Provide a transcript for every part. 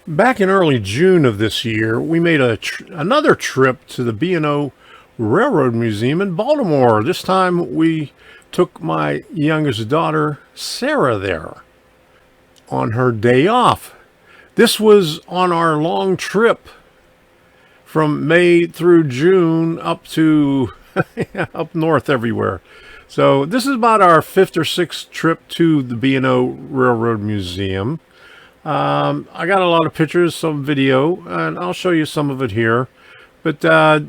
Back in early June of this year, we made another trip to the B&O Railroad Museum in Baltimore. This time we took my youngest daughter, Sarah, there on her day off. This was on our long trip from May through June up to up north everywhere. So this is about our fifth or sixth trip to the B&O Railroad Museum. I got a lot of pictures, some video, and I'll show you some of it here. But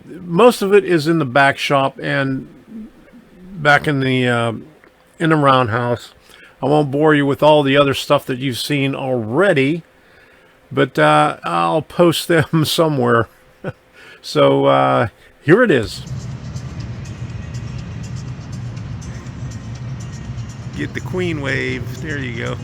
most of it is in the back shop and back in the roundhouse. I won't bore you with all the other stuff that you've seen already, but I'll post them somewhere. So here it is. Get the queen wave. There you go.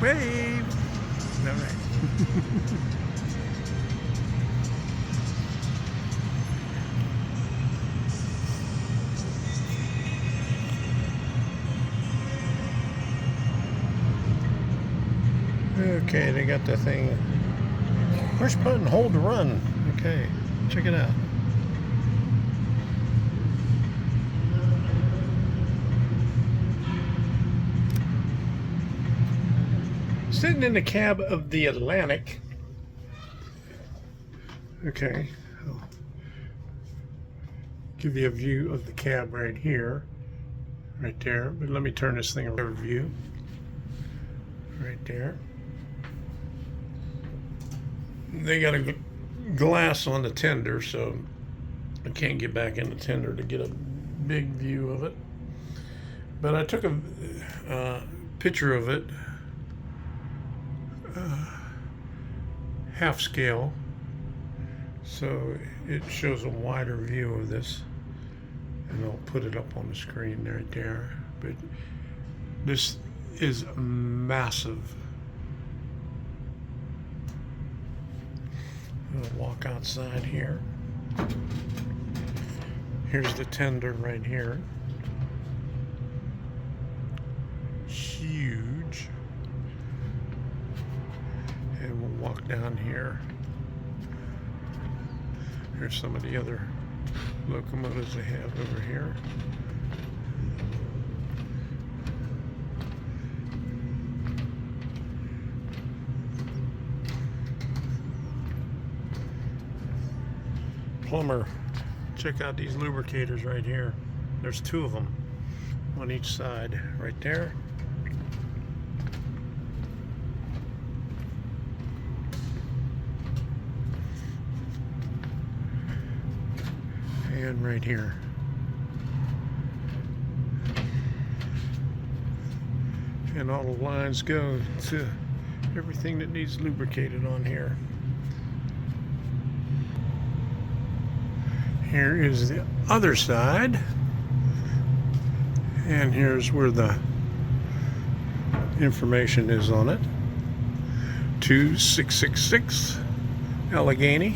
Wave. All right. Okay, they got the thing. Push button, hold to run. Okay, check it out. Sitting in the cab of the Atlantic. Okay, I'll give you a view of the cab right here, right there. But let me turn this thing around. View right there. They got a glass on the tender, so I can't get back in the tender to get a big view of it. But I took a picture of it. Half scale, so it shows a wider view of this, and I'll put it up on the screen right there. But this is massive. I'll walk outside here. Here's the tender right here. Huge. And we'll walk down here. Here's some of the other locomotives they have over here. Plumber, check out these lubricators right here. There's two of them on each side right there. And right here. And all the lines go to everything that needs lubricated on here. Here is the other side. And here's where the information is on it. 2666 Allegheny.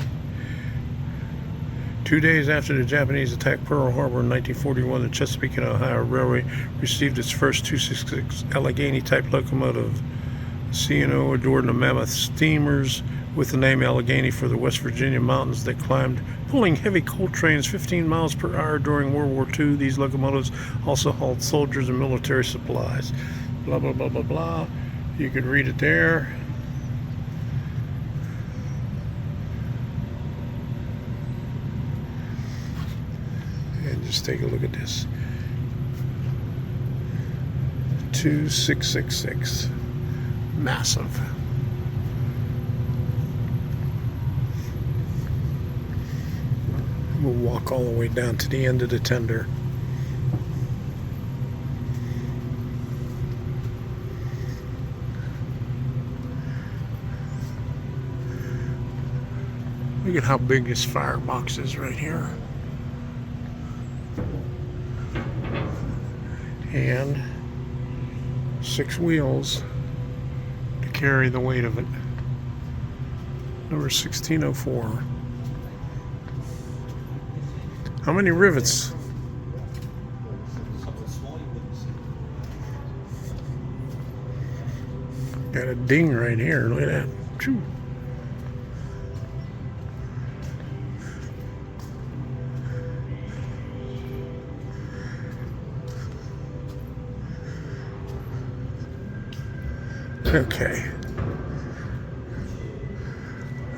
2 days after the Japanese attacked Pearl Harbor in 1941, the Chesapeake and Ohio Railway received its first 266 Allegheny type locomotive. C&O adored the mammoth steamers with the name Allegheny for the West Virginia mountains that climbed, pulling heavy coal trains 15 miles per hour during World War II. These locomotives also hauled soldiers and military supplies. Blah, blah, blah, blah, blah. You can read it there. And just take a look at this. 2666. Massive. We'll walk all the way down to the end of the tender. Look at how big this firebox is right here. And 6 wheels to carry the weight of it. Number 1604. How many rivets? Got a ding right here. Look at that. Choo. Okay.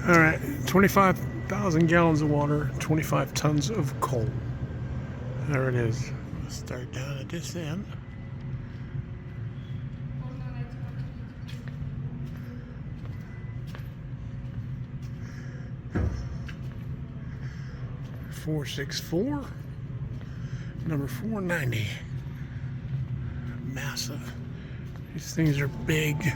All right. 25,000 gallons of water, 25 tons of coal. There it is. Let's start down at this end. .464, number 490. Massive. These things are big.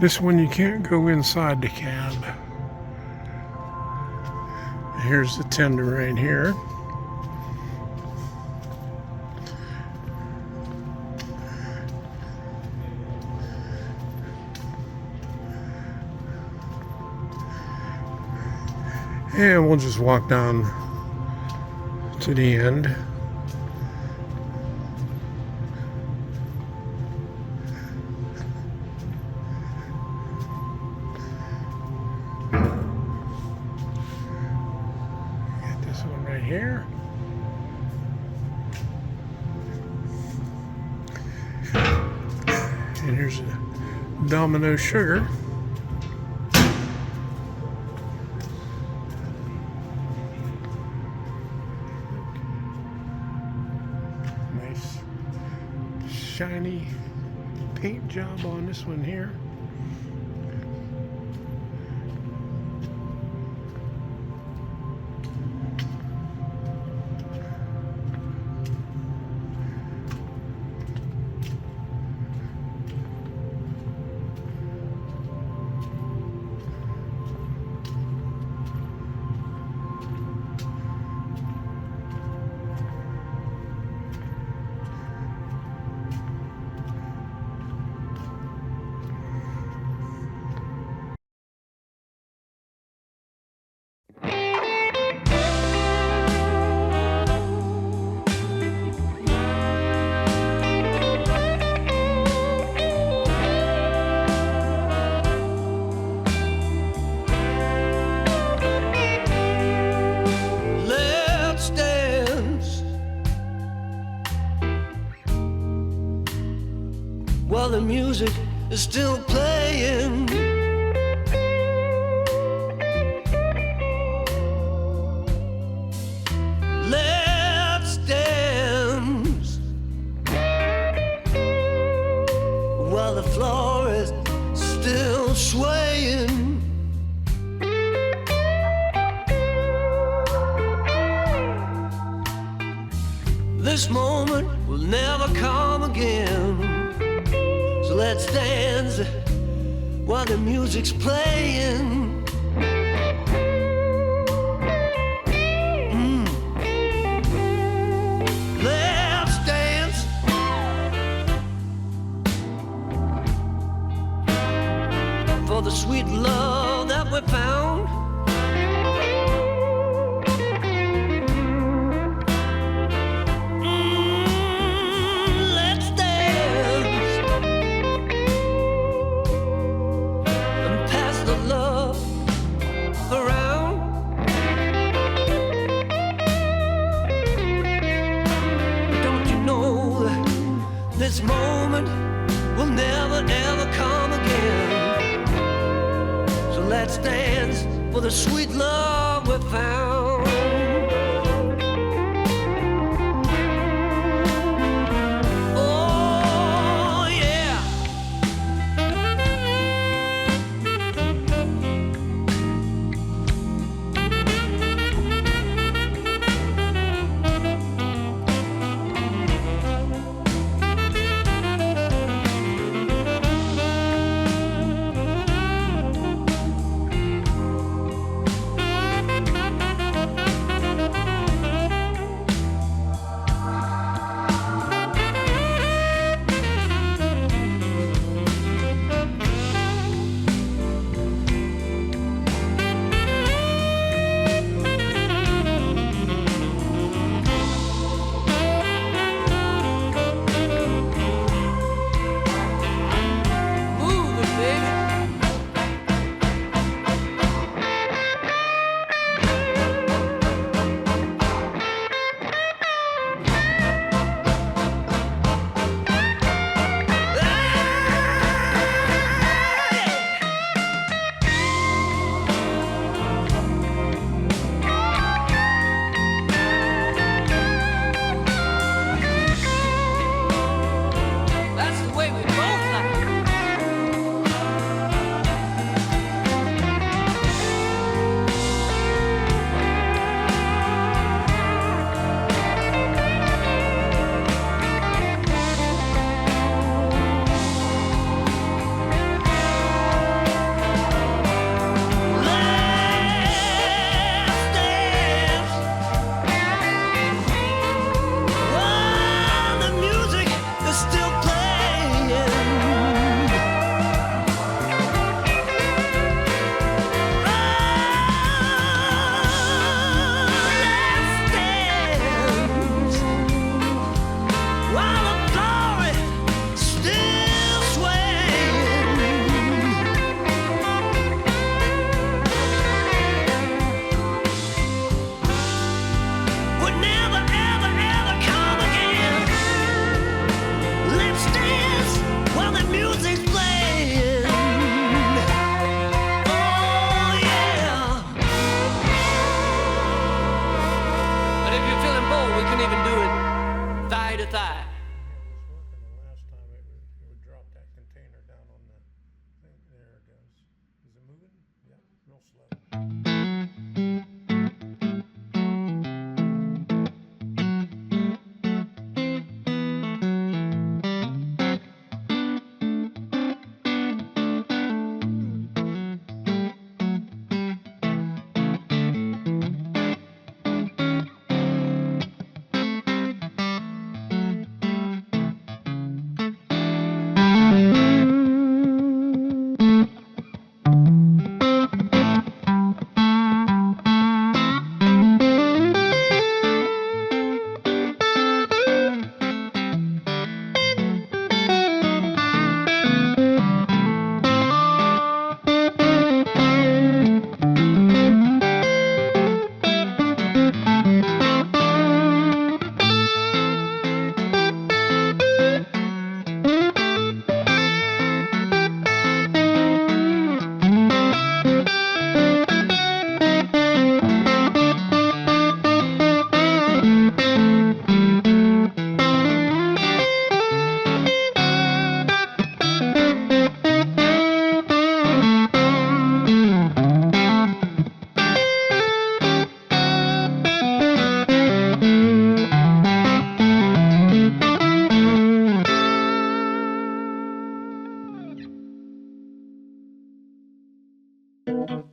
This one you can't go inside the cab. Here's the tender right here. And we'll just walk down to the end. Got this one right here. And here's a Domino sugar. Nice shiny paint job on this one here. While the music is still playing, let's dance while the floor is still swaying. This moment will never come again. So let's dance while the music's playing. Let's dance for the sweet love that we found. This moment will never ever come again. So let's dance for the sweet love we found. Oh yeah.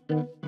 Thank you.